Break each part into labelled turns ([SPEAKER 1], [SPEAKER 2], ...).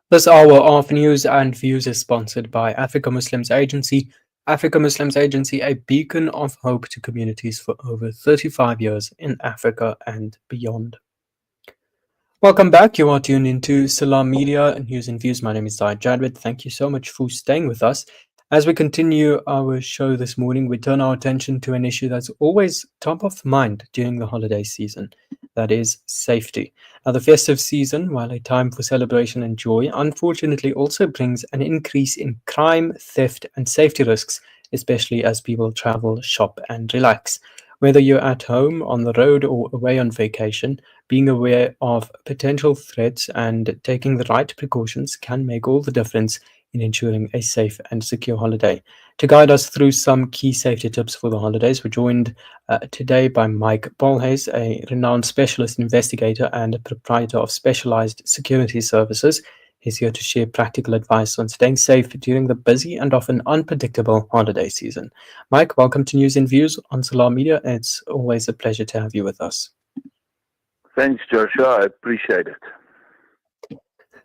[SPEAKER 1] This hour of news and views is sponsored by Africa Muslims Agency. Africa Muslims Agency, a beacon of hope to communities for over 35 years in Africa and beyond. Welcome back. You are tuned into Salam Media News and Views. My name is Zahid Jadwid. Thank you so much for staying with us. As we continue our show this morning, we turn our attention to an issue that's always top of mind during the holiday season. That is safety. Now, the festive season, while a time for celebration and joy, unfortunately also brings an increase in crime, theft, and safety risks, especially as people travel, shop, and relax. Whether you're at home, on the road, or away on vacation, being aware of potential threats and taking the right precautions can make all the difference in ensuring a safe and secure holiday. To guide us through some key safety tips for the holidays, we're joined today by Mike Bolhuis, a renowned specialist investigator and a proprietor of specialized security services. He's here to share practical advice on staying safe during the busy and often unpredictable holiday season. Mike, welcome to News and Views on Salam Media. It's always a pleasure to have you with us.
[SPEAKER 2] Thanks, Joshua. I appreciate it.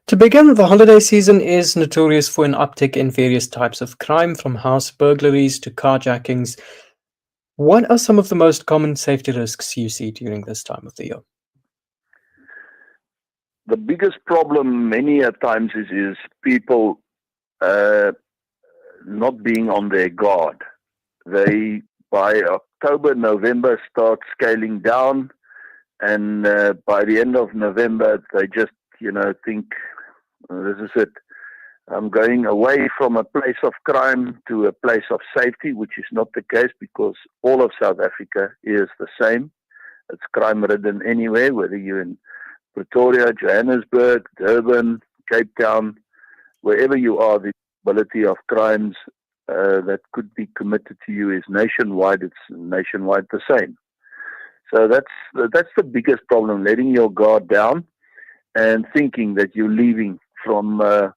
[SPEAKER 1] To begin, the holiday season is notorious for an uptick in various types of crime, from house burglaries to carjackings. What are some of the most common safety risks you see during this time of the year?
[SPEAKER 2] The biggest problem many a times is people not being on their guard. They, by October, November, start scaling down, and by the end of November, they just, think, this is it. I'm going away from a place of crime to a place of safety, which is not the case, because all of South Africa is the same. It's crime-ridden anywhere, whether you're in Pretoria, Johannesburg, Durban, Cape Town, wherever you are. The ability of crimes that could be committed to you is nationwide. It's nationwide the same. So that's the biggest problem, letting your guard down and thinking that you're leaving from a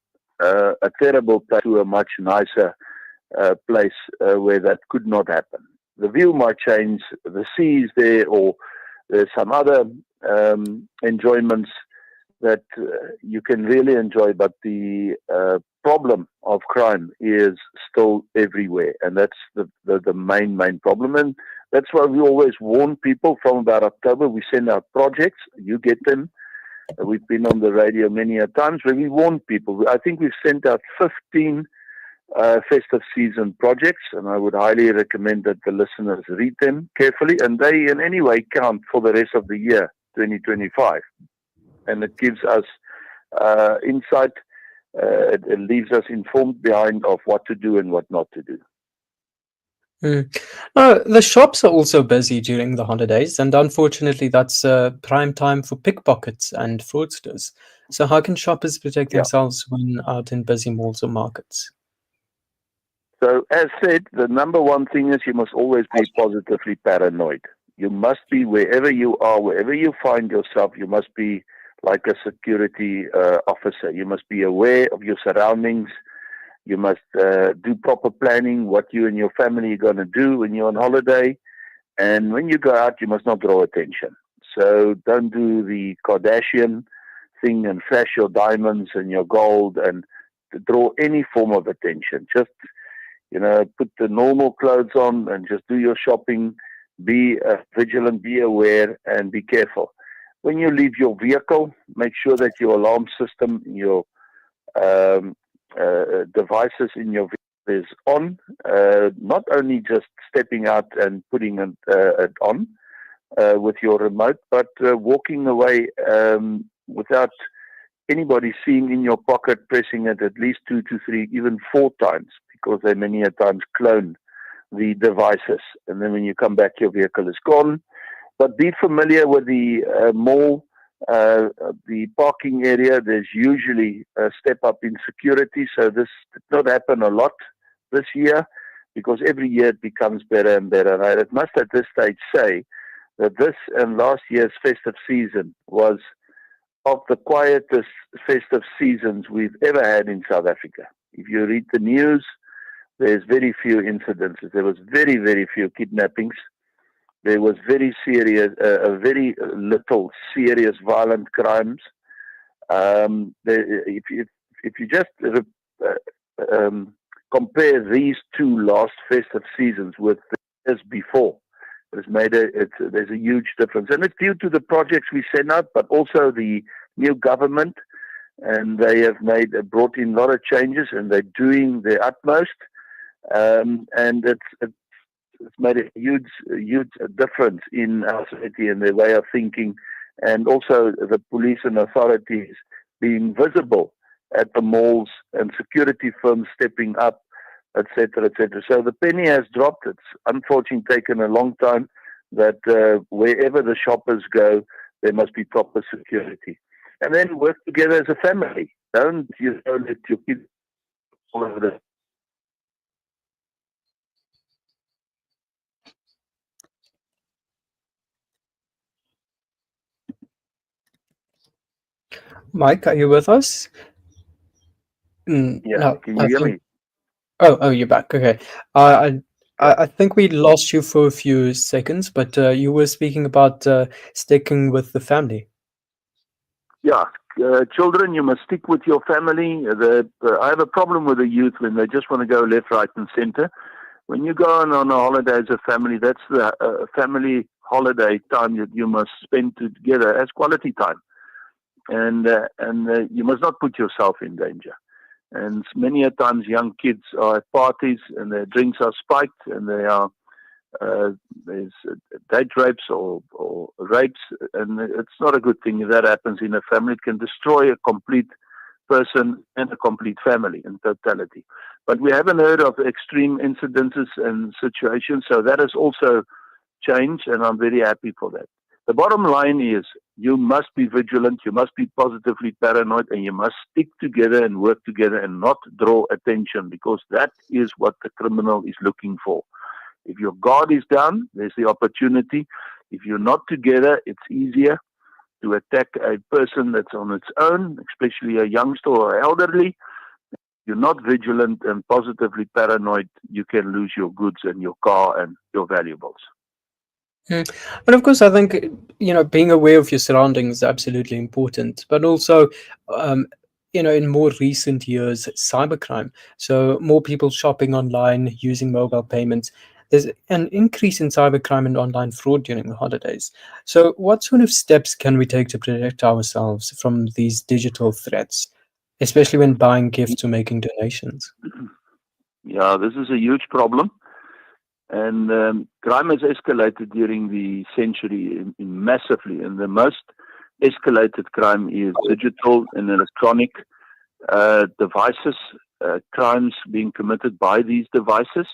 [SPEAKER 2] terrible place to a much nicer place where that could not happen. The view might change, the sea is there, or there's some other enjoyments that you can really enjoy, but the problem of crime is still everywhere, and that's the main problem. And that's why we always warn people from about October. We send out projects, you get them. We've been on the radio many a times where we warn people. I think we've sent out 15 festive season projects, and I would highly recommend that the listeners read them carefully, and they in any way count for the rest of the year, 2025. And it gives us insight, it leaves us informed behind of what to do and what not to do.
[SPEAKER 1] The shops are also busy during the holidays, and unfortunately that's prime time for pickpockets and fraudsters. So how can shoppers protect themselves when out in busy malls or markets?
[SPEAKER 2] So, as said, the number one thing is you must always be positively paranoid. You must be, wherever you are, wherever you find yourself, you must be like a security officer. You must be aware of your surroundings. You must do proper planning, what you and your family are going to do when you're on holiday. And when you go out, you must not draw attention. So don't do the Kardashian thing and flash your diamonds and your gold and to draw any form of attention. Just, put the normal clothes on and just do your shopping. Be vigilant, be aware, and be careful. When you leave your vehicle, make sure that your alarm system, your devices in your vehicle is on. Not only just stepping out and putting it on with your remote, but walking away without anybody seeing in your pocket, pressing it at least 2 to 3, even 4 times, because they many a times clone the devices. And then when you come back, your vehicle is gone. But be familiar with the mall, the parking area. There's usually a step up in security. So this did not happen a lot this year, because every year it becomes better and better. And I must at this stage say that this and last year's festive season was of the quietest festive seasons we've ever had in South Africa. If you read the news, there's very few incidences. There was very, very few kidnappings. there was very little serious violent crimes. If you just compare these two last festive seasons with the years before, there's a huge difference, and it's due to the projects we sent out, but also the new government, and they have brought in a lot of changes, and they're doing their utmost, and it's made a huge difference in our society and their way of thinking, and also the police and authorities being visible at the malls and security firms stepping up, etc., etc. So the penny has dropped. It's unfortunately taken a long time that wherever the shoppers go, there must be proper security. And then work together as a family. Don't let your kids all over the...
[SPEAKER 1] Mike, are you with us?
[SPEAKER 2] Yeah,
[SPEAKER 1] No,
[SPEAKER 2] can you hear me?
[SPEAKER 1] Oh, you're back. Okay. I
[SPEAKER 2] Yeah.
[SPEAKER 1] I think we lost you for a few seconds, but you were speaking about sticking with the family.
[SPEAKER 2] Yeah, children, you must stick with your family. I have a problem with the youth when they just want to go left, right, and center. When you go on a holiday as a family, that's the family holiday time that you must spend together as quality time, and you must not put yourself in danger. And many a times, young kids are at parties and their drinks are spiked, and there's date rapes or rapes, and it's not a good thing if that happens in a family. It can destroy a complete person and a complete family in totality. But we haven't heard of extreme incidences and situations, so that has also changed, and I'm very happy for that. The bottom line is you must be vigilant, you must be positively paranoid, and you must stick together and work together and not draw attention, because that is what the criminal is looking for. If your guard is down, there's the opportunity. If you're not together, it's easier to attack a person that's on its own, especially a youngster or elderly. If you're not vigilant and positively paranoid, you can lose your goods and your car and your valuables.
[SPEAKER 1] Mm. And of course, I think, being aware of your surroundings is absolutely important, but also, um, in more recent years, cybercrime. So more people shopping online, using mobile payments. There's an increase in cybercrime and online fraud during the holidays. So what sort of steps can we take to protect ourselves from these digital threats, especially when buying gifts or making donations?
[SPEAKER 2] Yeah, this is a huge problem. And crime has escalated during the century massively. And the most escalated crime is digital and electronic devices, crimes being committed by these devices.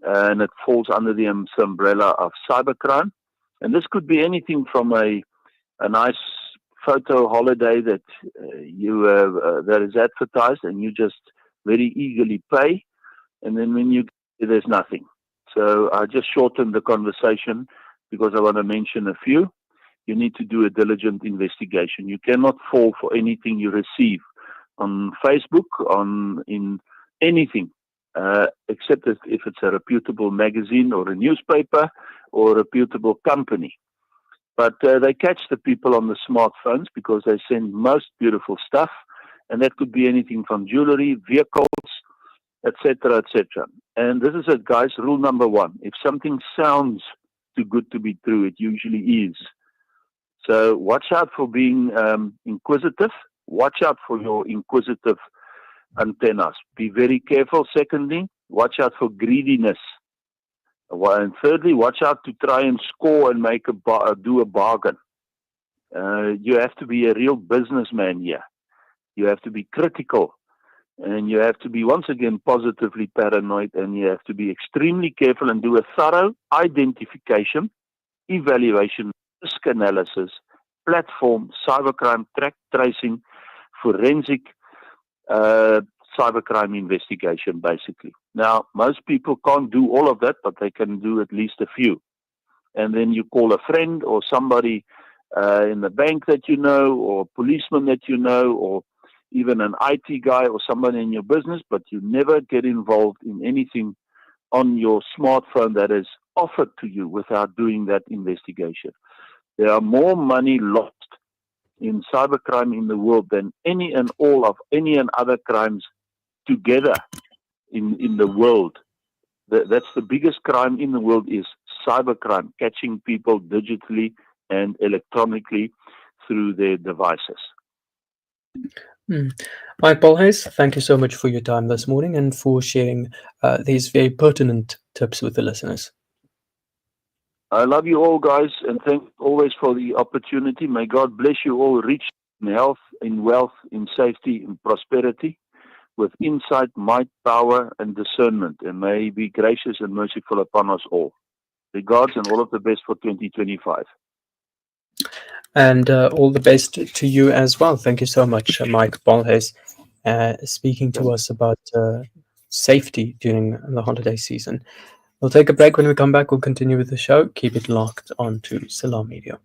[SPEAKER 2] And it falls under the umbrella of cybercrime. And this could be anything from a nice photo holiday that that is advertised, and you just very eagerly pay, and then when you there's nothing. So I just shortened the conversation because I want to mention a few. You need to do a diligent investigation. You cannot fall for anything you receive on Facebook, in anything, except if it's a reputable magazine or a newspaper or a reputable company. But they catch the people on the smartphones because they send most beautiful stuff, and that could be anything from jewelry, vehicles, etc., etc. And this is guys, rule number one. If something sounds too good to be true, it usually is. So watch out for being inquisitive. Watch out for your inquisitive antennas. Be very careful. Secondly, watch out for greediness. And thirdly, watch out to try and score and do a bargain. You have to be a real businessman here. You have to be critical. And you have to be, once again, positively paranoid, and you have to be extremely careful and do a thorough identification, evaluation, risk analysis, platform, cybercrime, track tracing, forensic cybercrime investigation, basically. Now, most people can't do all of that, but they can do at least a few. And then you call a friend or somebody in the bank that you know, or a policeman that you know, or even an IT guy or somebody in your business, but you never get involved in anything on your smartphone that is
[SPEAKER 3] offered to you without doing that investigation. There are more money lost in cybercrime in the world than any and other crimes together in the world. That's the biggest crime in the world, is cybercrime, catching people digitally and electronically through their devices.
[SPEAKER 1] Mike Bolhuis, thank you so much for your time this morning and for sharing these very pertinent tips with the listeners.
[SPEAKER 3] I love you all, guys, and thank you always for the opportunity. May God bless you all, rich in health, in wealth, in safety, in prosperity, with insight, might, power, and discernment, and may He be gracious and merciful upon us all. Regards and all of the best for 2025.
[SPEAKER 1] And all the best to you as well. Thank you so much, Mike Bolhuis, speaking to us about safety during the holiday season. We'll take a break. When we come back, we'll continue with the show. Keep it locked on to Salam Media.